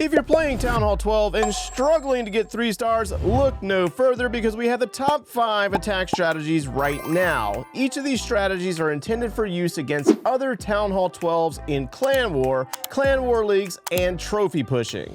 If you're playing Town Hall 12 and struggling to get 3 stars, look no further because we have the top 5 attack strategies right now. Each of these strategies are intended for use against other Town Hall 12s in clan war leagues, and trophy pushing.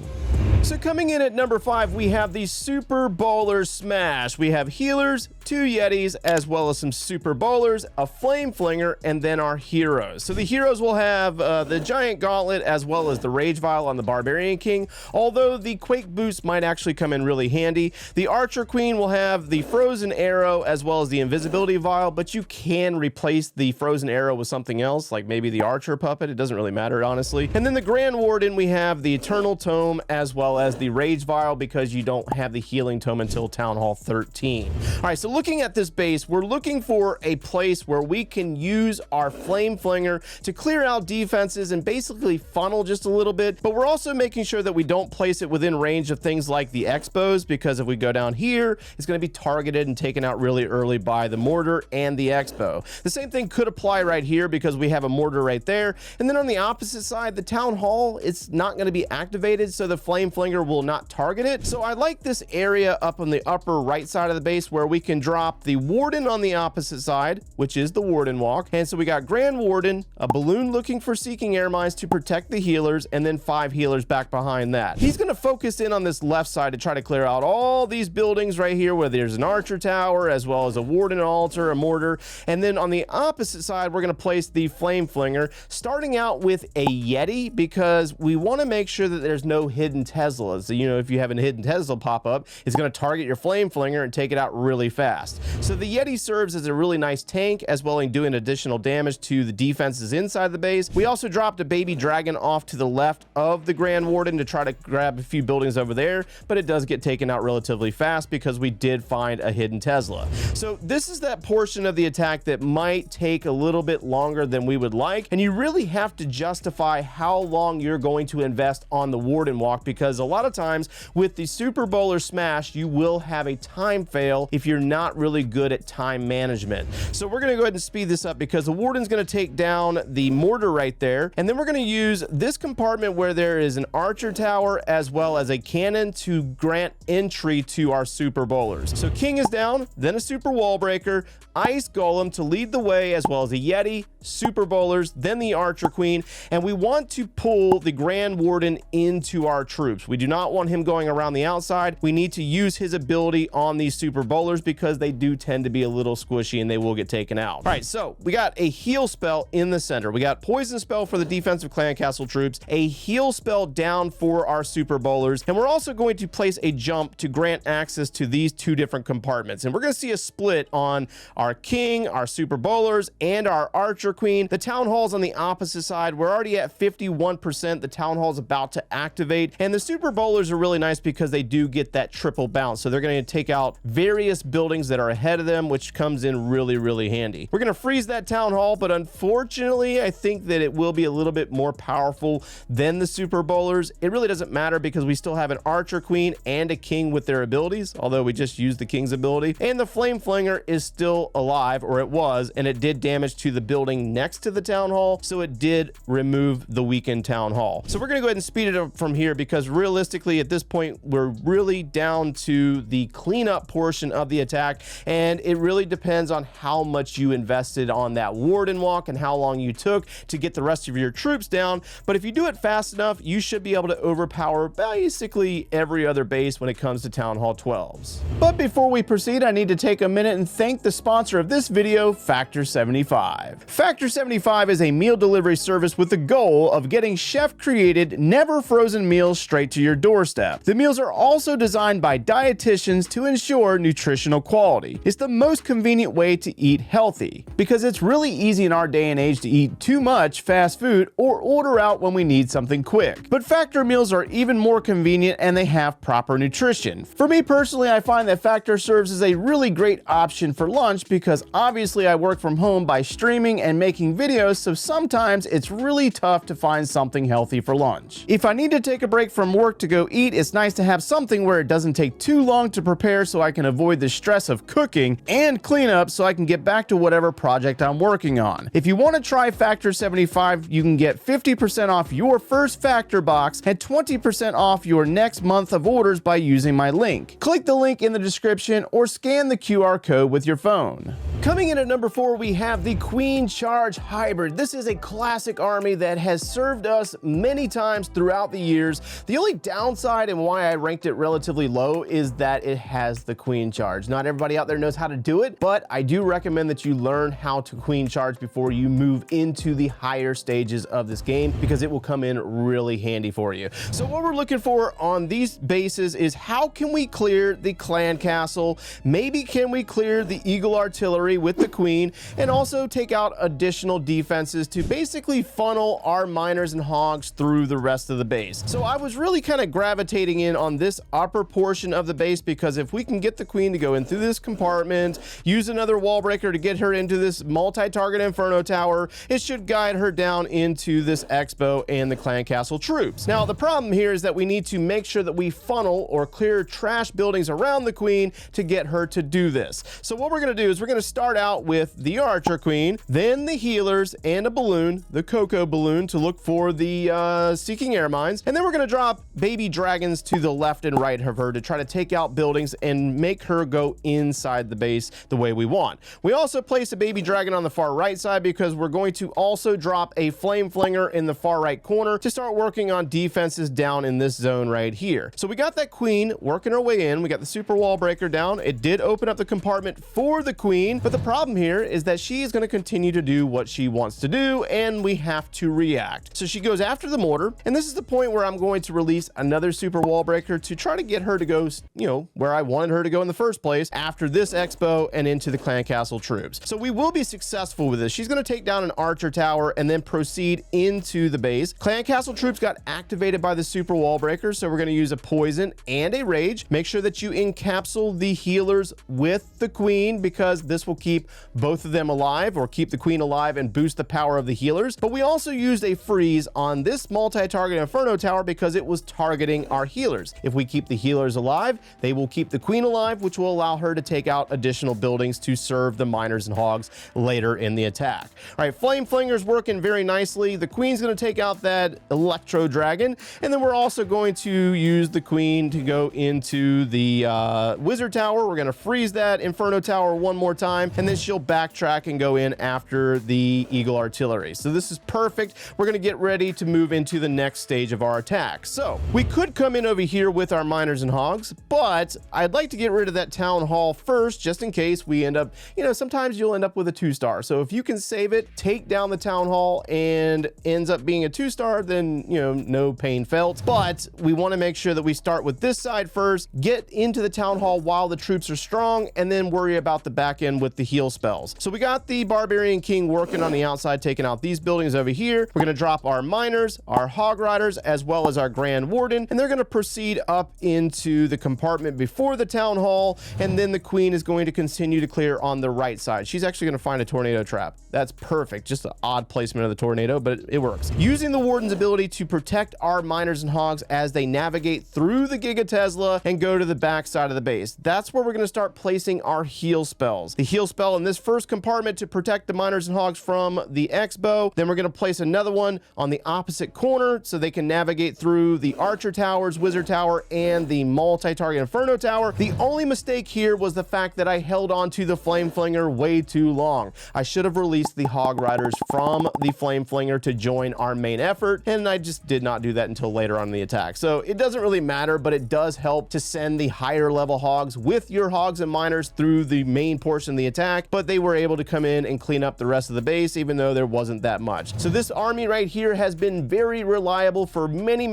So coming in at number 5, we have the Super Bowler Smash. We have healers, 2 Yetis, as well as some Super Bowlers, a Flame Flinger, and then our heroes. So the heroes will have the Giant Gauntlet as well as the Rage Vial on the Barbarian King, although the Quake Boost might actually come in really handy. The Archer Queen will have the Frozen Arrow as well as the Invisibility Vial, but you can replace the Frozen Arrow with something else, like maybe the Archer Puppet. It doesn't really matter, honestly. And then the Grand Warden, we have the Eternal Tome as well as the Rage Vial because you don't have the Healing Tome until Town Hall 13. All right, so looking at this base, we're looking for a place where we can use our Flame Flinger to clear out defenses and basically funnel just a little bit, but we're also making sure that we don't place it within range of things like the Expos, because if we go down here, it's going to be targeted and taken out really early by the Mortar and the Expo. The same thing could apply right here because we have a Mortar right there, and then on the opposite side, the Town Hall, it's not going to be activated, so the Flame Flinger will not target it. So I like this area up on the upper right side of the base where we can drop the Warden on the opposite side, which is the Warden Walk. And so we got Grand Warden, a balloon looking for Seeking Air Mines to protect the healers, and then 5 healers back behind that. He's going to focus in on this left side to try to clear out all these buildings right here where there's an Archer Tower as well as a Warden Altar, a Mortar. And then on the opposite side, we're going to place the Flame Flinger, starting out with a Yeti because we want to make sure that there's no hidden Teslas. You know, if you have a hidden Tesla pop up, it's going to target your Flame Flinger and take it out really fast. So the Yeti serves as a really nice tank as well as doing additional damage to the defenses inside the base. We also dropped a baby dragon off to the left of the Grand Warden to try to grab a few buildings over there, but it does get taken out relatively fast because we did find a hidden Tesla. So this is that portion of the attack that might take a little bit longer than we would like, and you really have to justify how long you're going to invest on the Warden Walk because a lot of times with the Super Bowler Smash, you will have a time fail if you're not really good at time management. So we're going to go ahead and speed this up because the Warden's going to take down the Mortar right there, and then we're going to use this compartment where there is an Archer Tower as well as a cannon to grant entry to our Super Bowlers. So King is down, then a Super Wall Breaker, Ice Golem to lead the way as well as a Yeti, Super Bowlers, then the Archer Queen, and we want to pull the Grand Warden into our troops. We do not want him going around the outside. We need to use his ability on these Super Bowlers because they do tend to be a little squishy and they will get taken out. All right, so we got a heal spell in the center. We got Poison Spell for the defensive Clan Castle troops, a heal spell down for our Super Bowlers, and we're also going to place a jump to grant access to these 2 different compartments. And we're going to see a split on our King, our Super Bowlers, and our Archer Queen. The Town Hall's on the opposite side. We're already at 51%. The Town Hall's about to activate, and the Super Bowlers are really nice because they do get that triple bounce. So they're going to take out various buildings that are ahead of them, which comes in really, really handy. We're going to freeze that Town Hall, but unfortunately, I think that it will be a little bit more powerful than the Super Bowlers. It really doesn't matter because we still have an Archer Queen and a King with their abilities, although we just used the King's ability. And the Flame Flinger is still alive, or it was, and it did damage to the building next to the Town Hall, so it did remove the weakened Town Hall. So we're going to go ahead and speed it up from here because realistically at this point we're really down to the cleanup portion of the attack, and it really depends on how much you invested on that Warden Walk and how long you took to get the rest of your troops down. But if you do it fast enough, you should be able to overpower basically every other base when it comes to Town Hall 12s. But before we proceed, I need to take a minute and thank the sponsor of this video, Factor 75. Factor 75 is a meal delivery service with the goal of getting chef-created, never frozen meals straight to your doorstep. The meals are also designed by dietitians to ensure nutritional quality. It's the most convenient way to eat healthy because it's really easy in our day and age to eat too much fast food or order out when we need something quick. But Factor meals are even more convenient and they have proper nutrition. For me personally, I find that Factor serves as a really great option for lunch because obviously I work from home by streaming and making videos, so sometimes it's really tough to find something healthy for lunch. If I need to take a break from work to go eat, it's nice to have something where it doesn't take too long to prepare so I can avoid the stress process of cooking and cleanup so I can get back to whatever project I'm working on. If you want to try Factor 75, you can get 50% off your first Factor box and 20% off your next month of orders by using my link. Click the link in the description or scan the QR code with your phone. Coming in at number 4, we have the QC Charge Hybrid. This is a classic army that has served us many times throughout the years. The only downside and why I ranked it relatively low is that it has the QC Charge. Not everybody out there knows how to do it, but I do recommend that you learn how to QC Charge before you move into the higher stages of this game, because it will come in really handy for you. So what we're looking for on these bases is how can we clear the clan castle? Maybe can we clear the Eagle Artillery with the queen, and also take out additional defenses to basically funnel our miners and hogs through the rest of the base. So I was really kind of gravitating in on this upper portion of the base, because if we can get the queen to go in through this compartment, use another wall breaker to get her into this multi-target inferno tower, it should guide her down into this expo and the clan castle troops. Now the problem here is that we need to make sure that we funnel or clear trash buildings around the queen to get her to do this. So what we're going to do is we're going to start out with the archer queen, then the healers and a balloon, the Cocoa balloon, to look for the seeking air mines, and then we're going to drop baby dragons to the left and right of her to try to take out buildings and make her go inside the base the way we want. We also place a baby dragon on the far right side because we're going to also drop a flame flinger in the far right corner to start working on defenses down in this zone right here. So we got that queen working her way in. We got the super wall breaker down. It did open up the compartment for the queen, but the problem here is that she is going to continue to do what she wants to do, and we have to react. So she goes after the mortar, and this is the point where I'm going to release another super wall breaker to try to get her to go, you know, where I wanted her to go in the first place, after this expo and into the clan castle troops. So we will be successful with this. She's going to take down an archer tower and then proceed into the base. Clan castle troops got activated by the super wall breaker, so we're going to use a poison and a rage. Make sure that you encapsule the healers with the queen, because this will keep both of them alive, or keep the queen alive and boost the power of the healers. But we also used a freeze on this multi-target inferno tower because it was targeting our healers. If we keep the healers alive, they will keep the queen alive, which will allow her to take out additional buildings to serve the miners and hogs later in the attack. All right, flame flinger's working very nicely. The queen's going to take out that electro dragon, and then we're also going to use the queen to go into the wizard tower. We're going to freeze that inferno tower one more time, and then she'll backtrack and go in after the Eagle Artillery. So this is perfect. We're going to get ready to move into the next stage of our attack. So we could come in over here with our miners and hogs, but I'd like to get rid of that town hall first, just in case we end up, you know, sometimes you'll end up with a 2-star. So if you can save it, take down the town hall, and ends up being a 2-star, then, you know, no pain felt. But we want to make sure that we start with this side first, get into the town hall while the troops are strong, and then worry about the back end with the heal spells. So we got the Barbarian King working on the outside, taking out these buildings over here. We're going to drop our miners, our hog riders, as well as our Grand Warden, and they're going to proceed up into the compartment before the town hall, and then the queen is going to continue to clear on the right side. She's actually going to find a tornado trap. That's perfect. Just an odd placement of the tornado, but it works. Using the Warden's ability to protect our miners and hogs as they navigate through the Giga Tesla and go to the back side of the base. That's where we're going to start placing our heal spells. The heal spell in this first compartment to protect the miners and hogs from the Expo. Then we're going to place another one on the opposite corner so they can navigate through the Archer Towers, Wizard Tower, and the multi-target Inferno Tower. The only mistake here was the fact that I held on to the Flame Flinger way too long. I should have released the Hog Riders from the Flame Flinger to join our main effort, and I just did not do that until later on in the attack. So it doesn't really matter, but it does help to send the higher level hogs with your hogs and miners through the main portion of the attack, but they were able to come in and clean up the rest of the base, even though there wasn't that much. So this army right here has been very reliable for many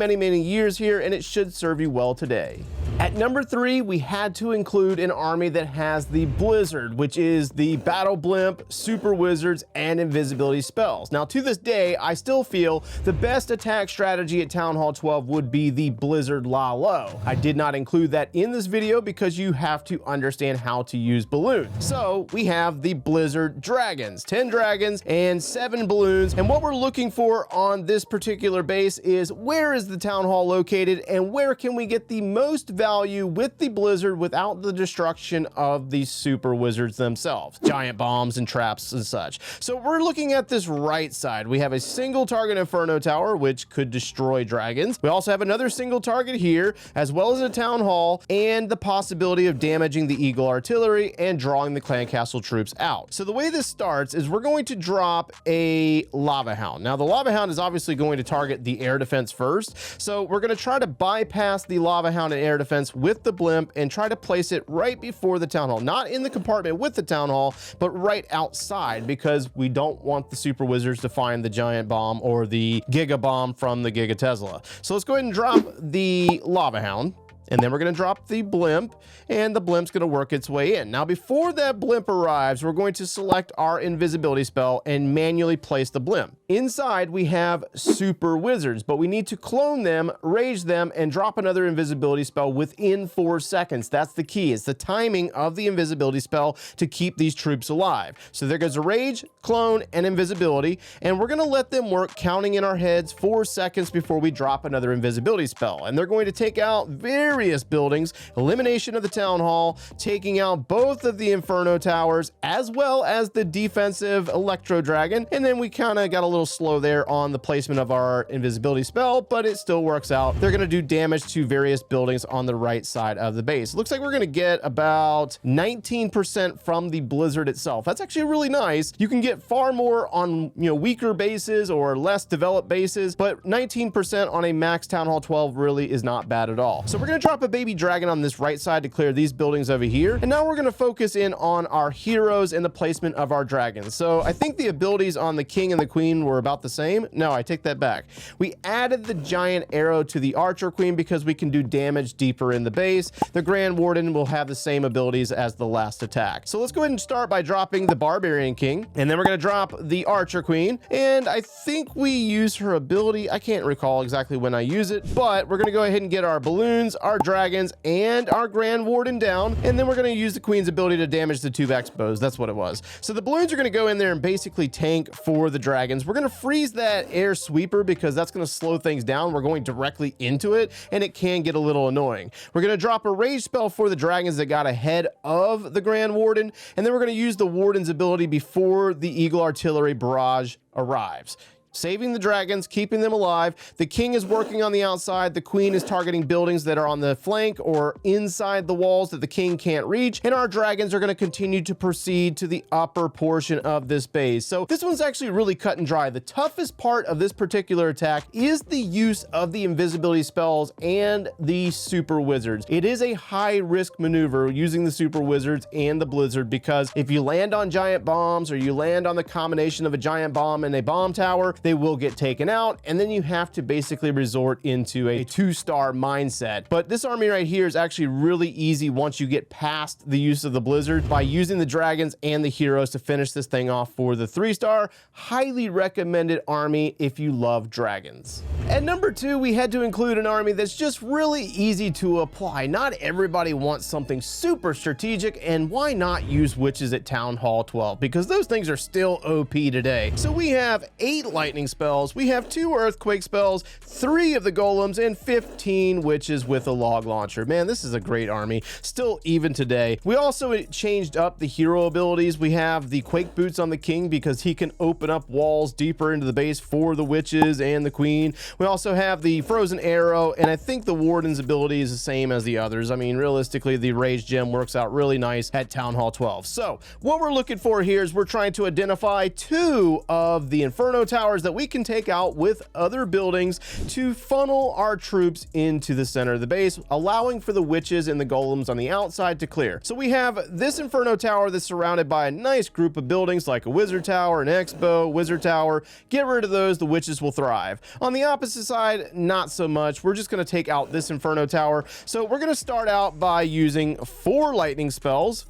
years here, and it should serve you well today. At number 3, we had to include an army that has the Blizzard, which is the Battle Blimp, Super Wizards, and Invisibility spells. Now, to this day, I still feel the best attack strategy at Town Hall 12 would be the Blizzard La Lo. I did not include that in this video because you have to understand how to use balloons. So we have the Blizzard Dragons, 10 dragons and 7 balloons. And what we're looking for on this particular base is where is the Town Hall located and where can we get the most value value with the Blizzard without the destruction of the super wizards themselves, giant bombs and traps and such. So we're looking at this right side. We have a single target Inferno Tower, which could destroy dragons. We also have another single target here, as well as a town hall, and the possibility of damaging the Eagle artillery and drawing the clan castle troops out. So the way this starts is we're going to drop a Lava Hound. Now the Lava Hound is obviously going to target the air defense first, so we're going to try to bypass the Lava Hound and air defense with the blimp and try to place it right before the town hall, not in the compartment with the town hall, but right outside, because we don't want the super wizards to find the giant bomb or the giga bomb from the Giga Tesla. So let's go ahead and drop the Lava Hound. And then we're going to drop the blimp, and the blimp's going to work its way in. Now, before that blimp arrives, we're going to select our invisibility spell and manually place the blimp. Inside, we have super wizards, but we need to clone them, rage them, and drop another invisibility spell within 4 seconds. That's the key. It's the timing of the invisibility spell to keep these troops alive. So there goes a rage, clone, and invisibility, and we're going to let them work, counting in our heads 4 seconds before we drop another invisibility spell. And they're going to take out various buildings, elimination of the town hall, taking out both of the Inferno Towers, as well as the defensive Electro Dragon. And then we kind of got a little slow there on the placement of our invisibility spell, but it still works out. They're going to do damage to various buildings on the right side of the base. It looks like we're going to get about 19% from the Blizzard itself. That's actually really nice. You can get far more on, weaker bases or less developed bases, but 19% on a max Town Hall 12 really is not bad at all. So we're going to drop a baby dragon on this right side to clear these buildings over here. And now we're going to focus in on our heroes and the placement of our dragons. So I think the abilities on the king and the queen were about the same. No, I take that back. We added the giant arrow to the archer queen because we can do damage deeper in the base. The grand warden will have the same abilities as the last attack. So let's go ahead and start by dropping the barbarian king. And then we're going to drop the archer queen. And I think we use her ability. I can't recall exactly when I use it, but we're going to go ahead and get our balloons, our dragons, and our grand warden down, and then we're going to use the queen's ability to damage the 2x bows. That's what it was. So the balloons are going to go in there and basically tank for the dragons. We're going to freeze that air sweeper because that's going to slow things down. We're going directly into it, and it can get a little annoying. We're going to drop a rage spell for the dragons that got ahead of the grand warden, and then we're going to use the warden's ability before the eagle artillery barrage arrives, saving the dragons, keeping them alive. The king is working on the outside. The queen is targeting buildings that are on the flank or inside the walls that the king can't reach. And our dragons are going to continue to proceed to the upper portion of this base. So this one's actually really cut and dry. The toughest part of this particular attack is the use of the invisibility spells and the super wizards. It is a high risk maneuver using the super wizards and the blizzard, because if you land on giant bombs or you land on the combination of a giant bomb and a bomb tower, they will get taken out, and then you have to basically resort into a 2-star mindset. But this army right here is actually really easy once you get past the use of the blizzard by using the dragons and the heroes to finish this thing off for the 3-star. Highly recommended army if you love dragons. At number 2, we had to include an army that's just really easy to apply. Not everybody wants something super strategic, and why not use witches at Town Hall 12? Because those things are still OP today. So we have 8 lightning spells, we have 2 earthquake spells, 3 of the golems, and 15 witches with a log launcher. Man, this is a great army, still even today. We also changed up the hero abilities. We have the quake boots on the king because he can open up walls deeper into the base for the witches and the queen. We also have the frozen arrow, and I think the warden's ability is the same as the others. I mean, realistically, the rage gem works out really nice at Town Hall 12. So what we're looking for here is we're trying to identify 2 of the Inferno Towers that we can take out with other buildings to funnel our troops into the center of the base, allowing for the witches and the golems on the outside to clear. So we have this Inferno Tower that's surrounded by a nice group of buildings like a wizard tower, an expo, wizard tower. Get rid of those, the witches will thrive. On the opposite side, not so much. We're just going to take out this Inferno Tower. So we're going to start out by using 4 lightning spells.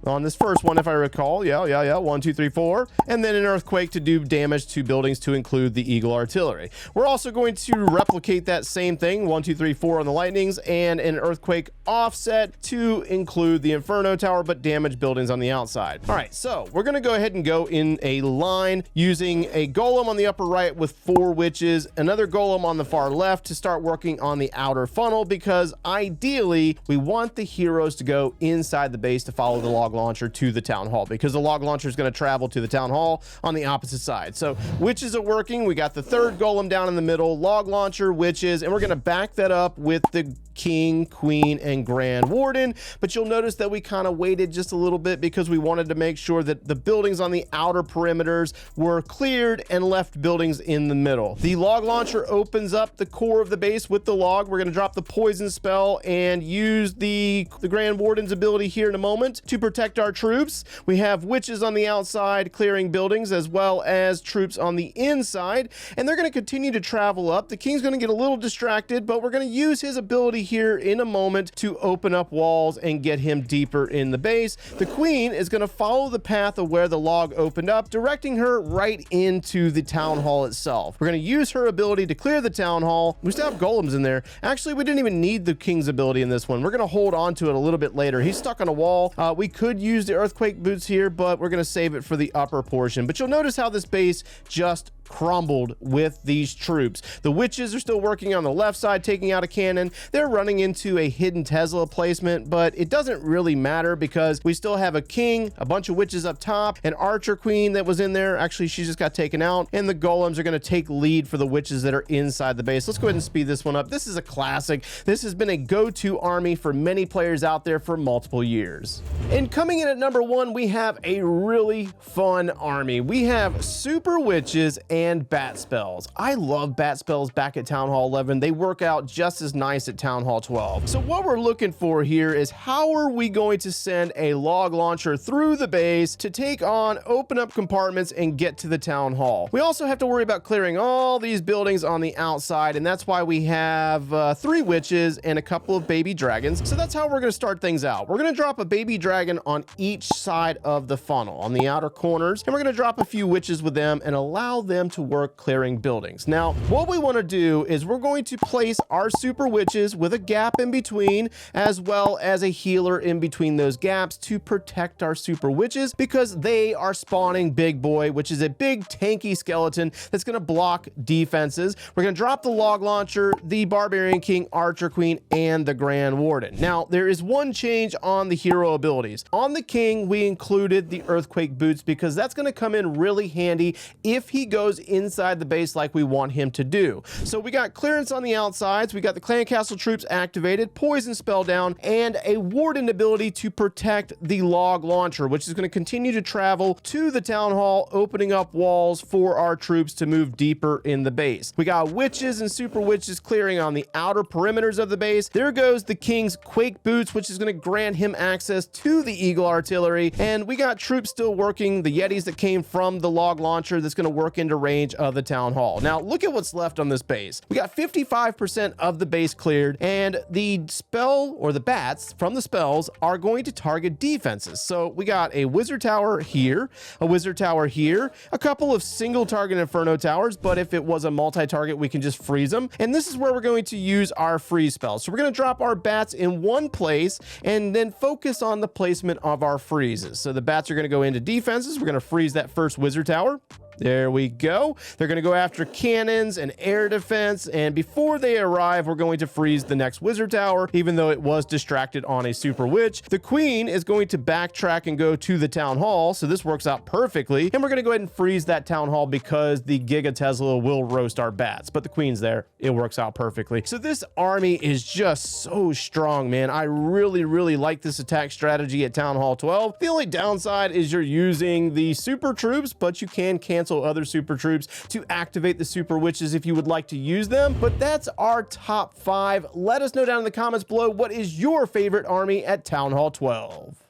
on this first one, if I recall. Yeah. 1, 2, 3, 4. And then an earthquake to do damage to buildings to include the Eagle Artillery. We're also going to replicate that same thing, 1, 2, 3, 4 on the lightnings, and an earthquake offset to include the Inferno Tower, but damage buildings on the outside. All right, so we're gonna go ahead and go in a line using a golem on the upper right with 4 witches, another golem on the far left to start working on the outer funnel, because ideally we want the heroes to go inside the base to follow the log launcher to the town hall, because the log launcher is going to travel to the town hall on the opposite side. So witches are working. We got the third golem down in the middle, log launcher, witches, and we're going to back that up with the king, queen, and grand warden. But you'll notice that we kind of waited just a little bit because we wanted to make sure that the buildings on the outer perimeters were cleared and left buildings in the middle. The log launcher opens up the core of the base with the log. We're going to drop the poison spell and use the grand warden's ability here in a moment to protect our troops. We have witches on the outside clearing buildings, as well as troops on the inside, and they're going to continue to travel up. The king's going to get a little distracted, but we're going to use his ability here in a moment to open up walls and get him deeper in the base. The queen is going to follow the path of where the log opened up, directing her right into the town hall itself. We're going to use her ability to clear the town hall. We still have golems in there. Actually, we didn't even need the king's ability in this one. We're going to hold on to it a little bit later. He's stuck on a wall. We could use the earthquake boots here, but we're going to save it for the upper portion. But you'll notice how this base just crumbled with these troops. The witches are still working on the left side, taking out a cannon. They're running into a hidden Tesla placement, but it doesn't really matter because we still have a king, a bunch of witches up top, an archer queen that was in there. Actually, she just got taken out, and the golems are going to take lead for the witches that are inside the base. Let's go ahead and speed this one up. This is a classic. This has been a go-to army for many players out there for multiple years. And coming in at number 1, we have a really fun army. We have super witches and bat spells. I love bat spells back at Town Hall 11. They work out just as nice at Town Hall 12. So what we're looking for here is how are we going to send a log launcher through the base to take on, open up compartments, and get to the town hall. We also have to worry about clearing all these buildings on the outside, and that's why we have 3 witches and a couple of baby dragons. So that's how we're going to start things out. We're going to drop a baby dragon on each side of the funnel, on the outer corners, and we're going to drop a few witches with them and allow them to work clearing buildings. Now, what we want to do is we're going to place our super witches with a gap in between, as well as a healer in between those gaps to protect our super witches, because they are spawning Big Boy, which is a big tanky skeleton that's going to block defenses. We're going to drop the log launcher, the barbarian king, archer queen, and the grand warden. Now, there is one change on the hero abilities. On the king, we included the earthquake boots because that's going to come in really handy if he goes inside the base like we want him to do. So we got clearance on the outsides, we got the clan castle troops activated, poison spell down, and a warden ability to protect the log launcher, which is going to continue to travel to the town hall, opening up walls for our troops to move deeper in the base. We got witches and super witches clearing on the outer perimeters of the base. There goes the king's quake boots, which is going to grant him access to the eagle artillery, and we got troops still working, the yetis that came from the log launcher that's going to work into range of the town hall. Now look at what's left on this base. We got 55% of the base cleared, and the spell, or the bats from the spells, are going to target defenses. So we got a wizard tower here, a wizard tower here, a couple of single target inferno towers, but if it was a multi-target we can just freeze them, and this is where we're going to use our freeze spell. So we're going to drop our bats in one place and then focus on the placement of our freezes. So the bats are going to go into defenses. We're going to freeze that first wizard tower. There we go. They're going to go after cannons and air defense, and before they arrive, we're going to freeze the next wizard tower, even though it was distracted on a super witch. The queen is going to backtrack and go to the town hall, so this works out perfectly, and we're going to go ahead and freeze that town hall because the Giga Tesla will roast our bats, but the queen's there. It works out perfectly. So this army is just so strong, man. I really like this attack strategy at Town Hall 12. The only downside is you're using the super troops, but you can cancel other super troops to activate the super witches if you would like to use them. But that's our top 5. Let us know down in the comments below what is your favorite army at Town Hall 12.